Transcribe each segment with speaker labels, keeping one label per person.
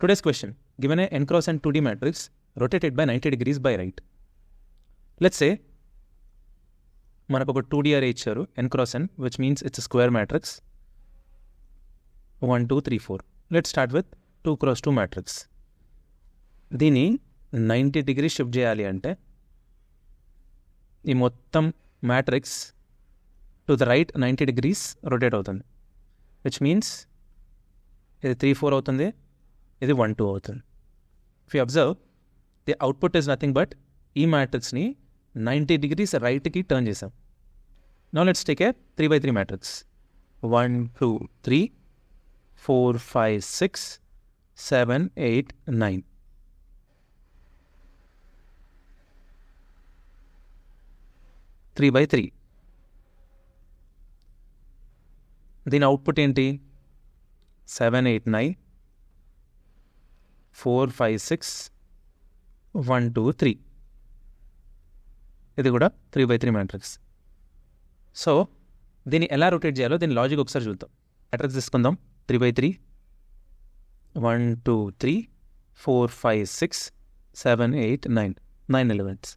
Speaker 1: Today's question, given a n cross n 2D matrix rotated by 90 degrees by right. Let's say మనకు ఒక 2D array ఇచ్చారు n cross n, which means it's a square matrix 1 2 3 4. Let's start with 2 cross 2 matrix. దీన్ని 90 degrees shift చేయాలి అంటే ఈ మొత్తం matrix to the right 90 degrees rotate అవుతుంది, which means ఇది 3 4 అవుతుంది, ఇది 1 2 అవుతుంది. If you observe the output is nothing but ఈ మ్యాట్రిక్స్ని 90 degrees రైట్కి టర్న్ చేసాం. Now let's take a 3x3 matrix 1 2 3 4 5 6 7 8 9. Three by three. దీని అవుట్పుట్ ఏంటి? 7 8 9 4 5 6 1 2 3. ఇది కూడా 3x3 మ్యాట్రిక్స్. సో దీన్ని ఎలా రొటేట్ చేయాలో దీని లాజిక్ ఒకసారి చూద్దాం. మ్యాట్రిక్స్ తీసుకుందాం 3x3 1 2 3 4 5 6 7 8 9 9 elements.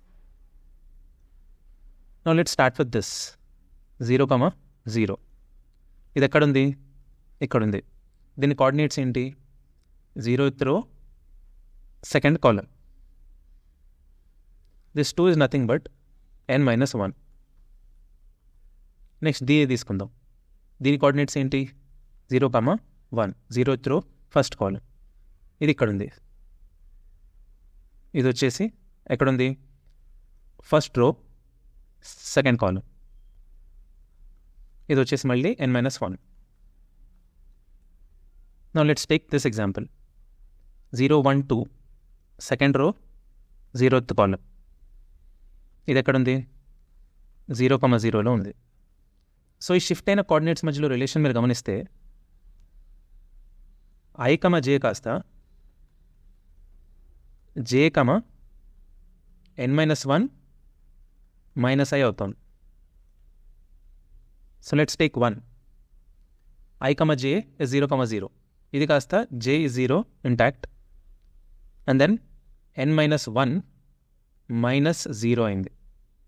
Speaker 1: Now let's start with this 0, 0. ఇది ఎక్కడుంది? ఇక్కడుంది. దీని కోఆర్డినేట్స్ ఏంటి? 0th row second column. This 2 is nothing but n minus 1. Next దీని తీసుకుందాం. దీని కోఆర్డినేట్స్ ఏంటి? 0, 1. 0th row first column. ఇది ఇక్కడుంది. ఇది వచ్చేసి ఎక్కడుంది? First row second column. ఇది వచ్చేసి మళ్ళీ n minus 1. Now let's take this example 0 1 2 second row 0th column. ఇది ఎక్కడుంది? 0, 0లో ఉంది. సో ఈ షిఫ్ట్ అయిన కోఆర్డినేట్స్ మధ్యలో రిలేషన్ మీరు గమనిస్తే i, j కాస్త j, n minus 1 minus i అవుతుంది. So let's take 1. i, j is 0, 0. ఇది కాస్త j is 0 intact and then n minus 1 minus 0 అయింది.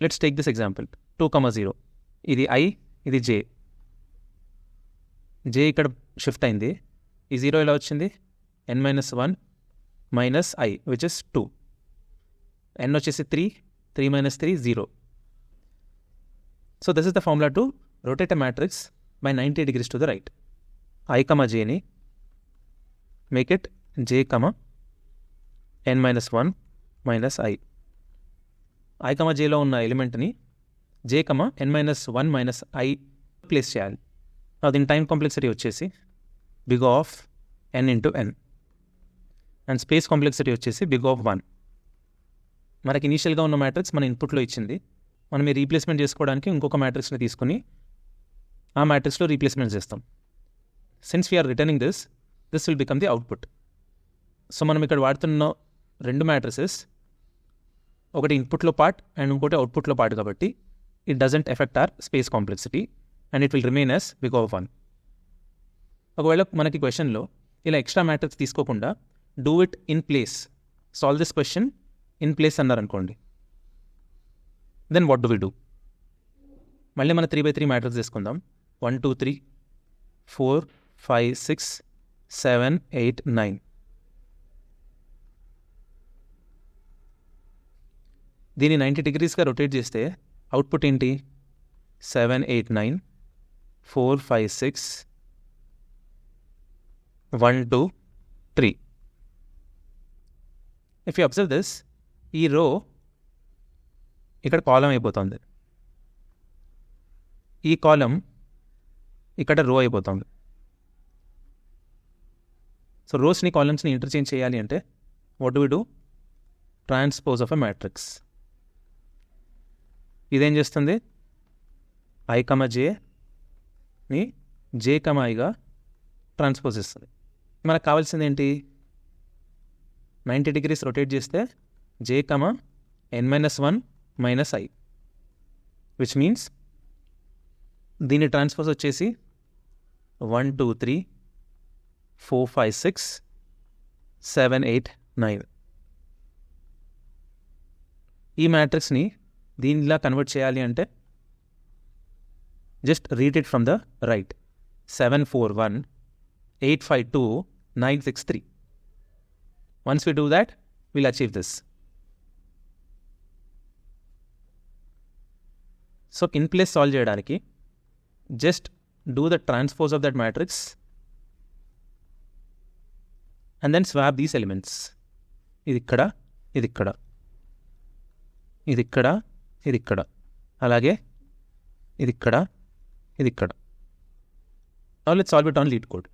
Speaker 1: Let's take this example 2, 0. ఇది i, ఇది j. j ఇక్కడ షిఫ్ట్ అయింది. ఈ 0 ఎలా వచ్చింది? n minus 1 minus i which is 2. n వచ్చేసి 3, 3 minus 3 0. So this is the formula to rotate a matrix by 90 degrees to the right. I, j ని make it j, n minus 1 minus i. I, j లో ఉన్న ఎలిమెంట్ని j, n minus 1 minus i place చేయాలి. దీని time complexity వచ్చేసి big of n into n and space complexity వచ్చేసి big of 1. మనకి ఇనీషియల్గా ఉన్న మ్యాట్రిక్స్ మన ఇన్పుట్లో ఇచ్చింది. మనం ఈ రీప్లేస్మెంట్ చేసుకోవడానికి ఇంకొక మ్యాట్రిక్స్ని తీసుకుని ఆ మ్యాట్రిక్స్లో రీప్లేస్మెంట్ చేస్తాం. Since we are returning this will become the output. So మనం ఇక్కడ వాడుతున్న రెండు మ్యాట్రిసెస్ ఒకటి ఇన్పుట్లో పార్ట్ అండ్ ఇంకోటి అవుట్పుట్లో పార్ట్ కాబట్టి it doesn't effect our space complexity and it will remain as big of 1. ఒకవేళ మనకి క్వశ్చన్లో ఇలా ఎక్స్ట్రా మ్యాట్రిక్స్ తీసుకోకుండా do it in place, solve this question in place అన్నారనుకోండి, then what do we do? మళ్ళీ మన 3x3 మ్యాట్రిక్స్ తీసుకుందాం 1 2 3 4 5 6 7 8 9. దీన్ని 90 degreesగా రొటేట్ చేస్తే అవుట్పుట్ ఏంటి? 7 8 9 4 5 6 1 2 3. ఇఫ్ యూ అబ్జర్వ్ దిస్, ఈ రో ఇక్కడ కాలం అయిపోతుంది, ఈ కాలం ఇక్కడ రో అయిపోతుంది. సో రోస్ని కాలమ్స్ని ఇంటర్చేంజ్ చేయాలి అంటే what do we do? Transpose of a matrix. ఇదేం చేస్తుంది? i, jని j, iగా ట్రాన్స్పోజ్ ఇస్తుంది. మనకు కావాల్సింది ఏంటి? 90 degrees రొటేట్ చేస్తే j, n minus 1 minus i, which means దీని ట్రాన్స్పోజ్ వచ్చేసి 1 2 3 4 5 6 7, 8, 9. ఈ మ్యాట్రిక్స్ని దీనిలా కన్వర్ట్ చేయాలి అంటే just read it from the right. 7, 4, 1, 8, 5, 2, 9, 6, 3. Once we do that, we'll achieve this. So in place solve చేయడానికి just do the transpose of that matrix and then swap these elements. ఇది ఇక్కడ, ఇది ఇక్కడ, ఇది ఇక్కడ, ఇది ఇక్కడ, అలాగే ఇది ఇక్కడ, ఇది ఇక్కడ. Now let's solve it on lead code.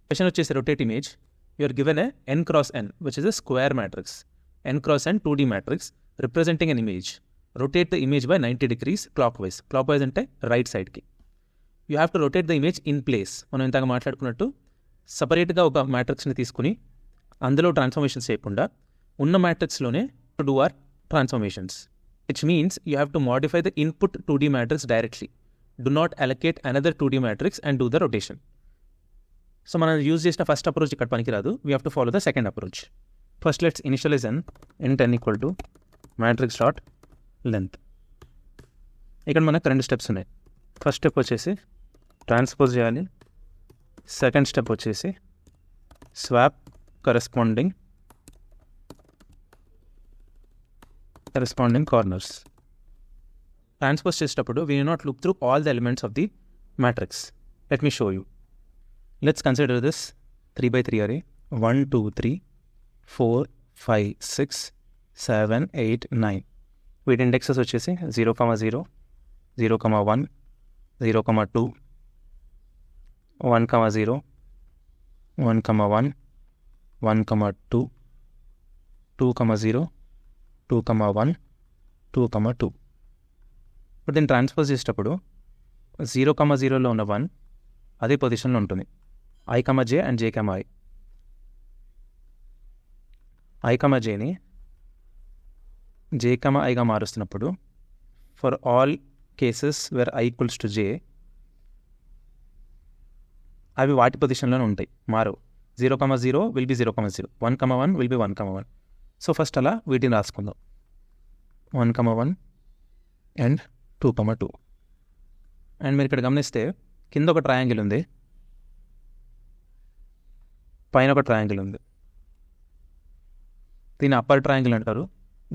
Speaker 1: Question వచ్చేసి rotate image. You are given a n cross n, which is a square matrix. n cross n 2D matrix representing an image. Rotate the image by 90 degrees clockwise. Clockwise అంటే right సైడ్కి. You have to rotate the image in place. మనం ఇంతగా మాట్లాడుకున్నట్టు సపరేట్గా ఒక మ్యాట్రిక్స్ని తీసుకుని అందులో transformations చేయకుండా ఉన్న మ్యాట్రిక్స్లోనే to do our transformations. Which means you have to modify the input 2D matrix directly. Do not allocate another 2D matrix and do the rotation. So మనం యూజ్ చేసిన ఫస్ట్ అప్రోచ్ ఇక్కడ పనికిరాదు. We have to follow the second approach. First let's initialise int n equal to matrix dot length. ఇక్కడ మనకు 2 steps ఉన్నాయి. First step వచ్చేసి transpose చేయాలి. Second step వచ్చేసి స్వాప్ కరెస్పాండింగ్ కార్నర్స్. ట్రాన్స్పోజ్ చేసేటప్పుడు we not look through all the elements of the matrix. Let me show you. Let's consider this 3x3 array. 1, 2, 3, 4, 5, 6, 7, 8, 9. వీటి indexes వచ్చేసి 0, 0, 0, 1, 0, 2, 1, 0, 1, 1, 1, 2, 2, 0, 2, 1, 2, 2. ఇప్పుడు దీన్ని ట్రాన్స్పోజ్ చేసేటప్పుడు 0, 0లో ఉన్న 1 అదే పొజిషన్లో ఉంటుంది. I, J and J, I. I, Jని J, Iగా మారుస్తున్నప్పుడు for all cases where I equals to J అవి వాటి పొజిషన్లోనే ఉంటాయి, మారవు. 0, 0 will be 0, 0, 1, 1 will be 1, 1. So first అలా వీటిని రాసుకుందాం. 1, 1 అండ్ 2, 2. అండ్ మీరు ఇక్కడ గమనిస్తే కింద ఒక ట్రయాంగిల్ ఉంది, పైన ఒక ట్రయాంగిల్ ఉంది. దీన్ని అప్పర్ ట్రయాంగిల్ అంటారు,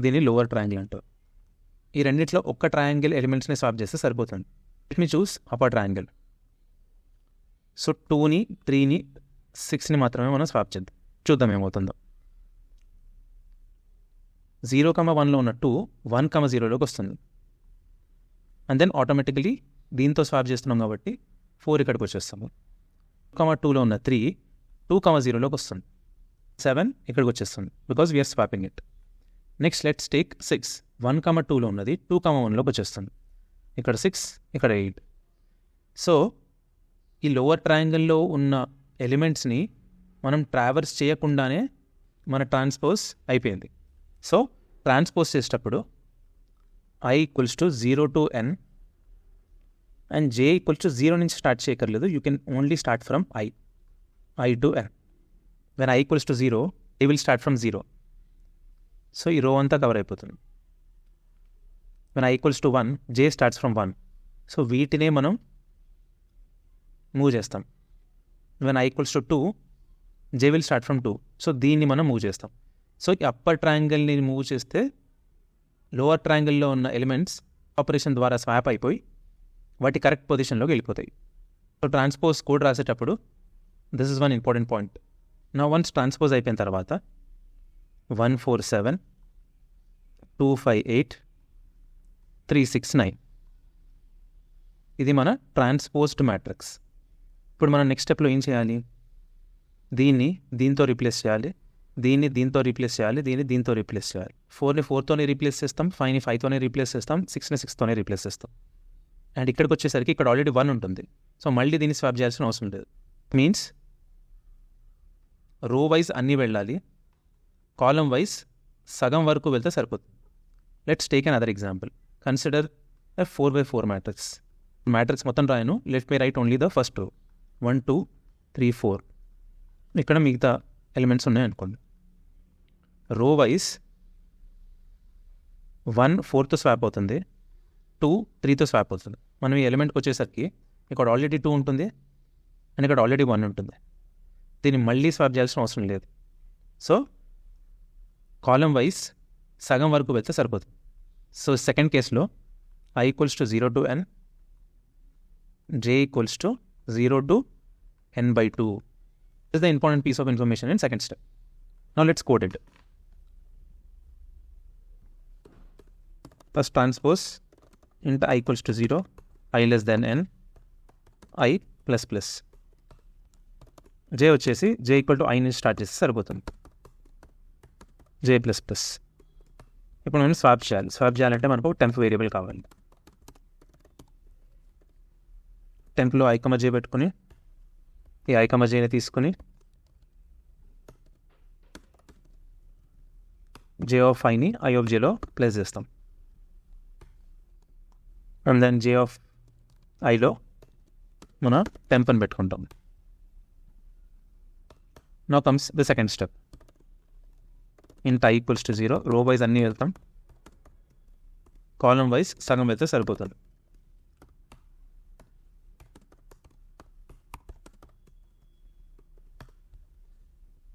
Speaker 1: దీన్ని లోవర్ ట్రయాంగిల్ అంటారు. ఈ రెండిట్లో ఒక్క ట్రయాంగిల్ ఎలిమెంట్స్ని స్వాప్ చేస్తే సరిపోతుంది. లెట్ మీ చూస్ అప్పర్ ట్రయాంగిల్. సో 2ని 3ని 6ని మాత్రమే మనం స్వాప్ చేద్దాం, చూద్దాం ఏమవుతుందో. 0, 1లో ఉన్న 2 1, 0లోకి వస్తుంది. అండ్ దెన్ ఆటోమేటికలీ దీంతో స్వాప్ చేస్తున్నాం కాబట్టి 4 ఇక్కడికి వచ్చేస్తాము. 2లో ఉన్న 3 2, 0లోకి వస్తుంది. 7 ఇక్కడికి వచ్చేస్తుంది because we are swapping it. Next let's take 6. 1, 2లో ఉన్నది 2, 1లోకి వచ్చేస్తుంది. ఇక్కడ 6, ఇక్కడ 8. సో ఈ లోవర్ ట్రయాంగిల్లో ఉన్న ఎలిమెంట్స్ని మనం ట్రావర్స్ చేయకుండానే మన ట్రాన్స్పోజ్ అయిపోయింది. సో ట్రాన్స్పోజ్ చేసేటప్పుడు I equals to 0 to n and J equals to 0 నుంచి స్టార్ట్ చేయక్కర్లేదు. You can only start from I to n. When I equals to 0 I will start from 0. So ఈ రో అంతా cover అయిపోతుంది. When I equals to 1 J starts from 1. So వీటినే మనం move చేస్తాం. When I equals to 2 J will start from 2. So దీన్ని మనం move చేస్తాం. సో ఈ అప్పర్ ట్రయాంగిల్ని మూవ్ చేస్తే లోవర్ ట్రయాంగిల్లో ఉన్న ఎలిమెంట్స్ ఆపరేషన్ ద్వారా స్వాప్ అయిపోయి వాటి కరెక్ట్ పొజిషన్లోకి వెళ్ళిపోతాయి. సో ట్రాన్స్పోజ్ కోడ్ రాసేటప్పుడు this is one important point. నా వన్స్ ట్రాన్స్పోజ్ అయిపోయిన తర్వాత 1, 4, 7, 2, 5, 8, 3, 6, 9 ఇది మన ట్రాన్స్పోజ్డ్ మ్యాట్రిక్స్. ఇప్పుడు మనం నెక్స్ట్ స్టెప్లో ఏం చేయాలి? దీన్ని దీంతో రీప్లేస్ చేయాలి, దీన్ని దీంతో రీప్లేస్ చేయాలి, దీన్ని దీంతో రీప్లేస్ చేయాలి. 4ని 4తోనే రీప్లేస్ చేస్తాం, 5ని 5తోనే రీప్లేస్ చేస్తాం, 6ని 6తోనే రీప్లేస్ చేస్తాం. అండ్ ఇక్కడికి వచ్చేసరికి ఇక్కడ ఆల్రెడీ 1 ఉంటుంది. సో మళ్ళీ దీన్ని స్వాప్ చేయాల్సిన అవసరం లేదు. మీన్స్ రో వైజ్ అన్నీ వెళ్ళాలి, కాలం వైజ్ సగం వరకు వెళ్తే సరిపోతుంది. Let's take another example. Consider a 4x4 matrix. Matrix మొత్తం రాయను, let me write only the first row. 1, 2, 3, 4. ఇక్కడ మిగతా ఎలిమెంట్స్ ఉన్నాయనుకోండి. రో వైజ్ 1 4తో స్వాప్ అవుతుంది, 2 3తో స్వాప్ అవుతుంది. మనం ఈ ఎలిమెంట్కి వచ్చేసరికి ఇక్కడ ఆల్రెడీ 2 ఉంటుంది అండ్ ఇక్కడ ఆల్రెడీ 1 ఉంటుంది. దీన్ని మళ్ళీ స్వాప్ చేయాల్సిన అవసరం లేదు. సో కాలం వైజ్ సగం వరకు వెళ్తే సరిపోతుంది. సో సెకండ్ కేసులో I equals to 0 to n, j equals to 0 to n by 2. This is the important piece of information in second step. Now let's code it. First transpose into I equals to 0, I less than n, I plus plus. j వచ్చేసి j equal to I నుంచి start చేస్తే సరిపోతుంది, j plus plus. ఇప్పుడు మనం swap చేయాలి. Swap చేయాలంటే మనకు temp variable కావాలి. టెంప్లో I, j పెట్టుకుని ఈ I, jని తీసుకుని j of iని I of jలో ప్లేస్ చేస్తాం. అండ్ దెన్ j of iలో మన టెంప్ అని పెట్టుకుంటాం. Now comes the second step. Int I equals to 0, రో వైజ్ అన్నీ వెళ్తాం, కాలం వైజ్ సగం వెళ్తే సరిపోతుంది.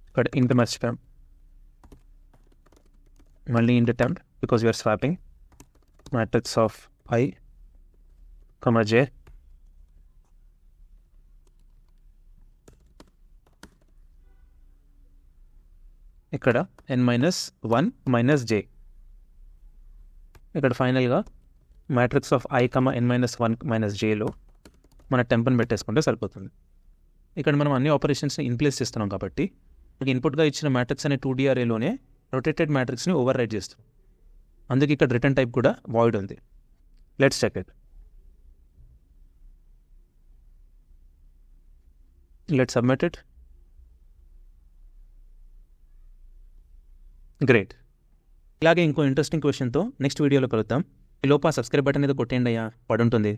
Speaker 1: ఇక్కడ ఇంట్ మర్చిపోయాం, మళ్ళీ int temp because we're swapping matrix of I, j. ఇక్కడ n-1 మైనస్ j. ఇక్కడ ఫైనల్గా matrix of I, n-1 minus jలో మన టెంప్ని పెట్టేసుకుంటే సరిపోతుంది. ఇక్కడ మనం అన్ని ఆపరేషన్స్ని ఇన్ప్లేస్ చేస్తున్నాం కాబట్టి ఇన్పుట్గా ఇచ్చిన మ్యాట్రిక్స్ అనే 2D అరేలోనే రొటేటెడ్ మ్యాట్రిక్స్ని ఓవర్ రైట్ చేస్తాం. అందుకే ఇక్కడ రిటర్న్ టైప్ కూడా వాయిడ్ ఉంది. Let's check it. Let's submit it. Great. ఇలాగే ఇంకో ఇంట్రెస్టింగ్ క్వశ్చన్తో నెక్స్ట్ వీడియోలో కలుద్దాం. ఈ లోపల సబ్స్క్రైబ్ బటన్ మీద కొట్టేయండి అయ్యా, పడుంటుంది.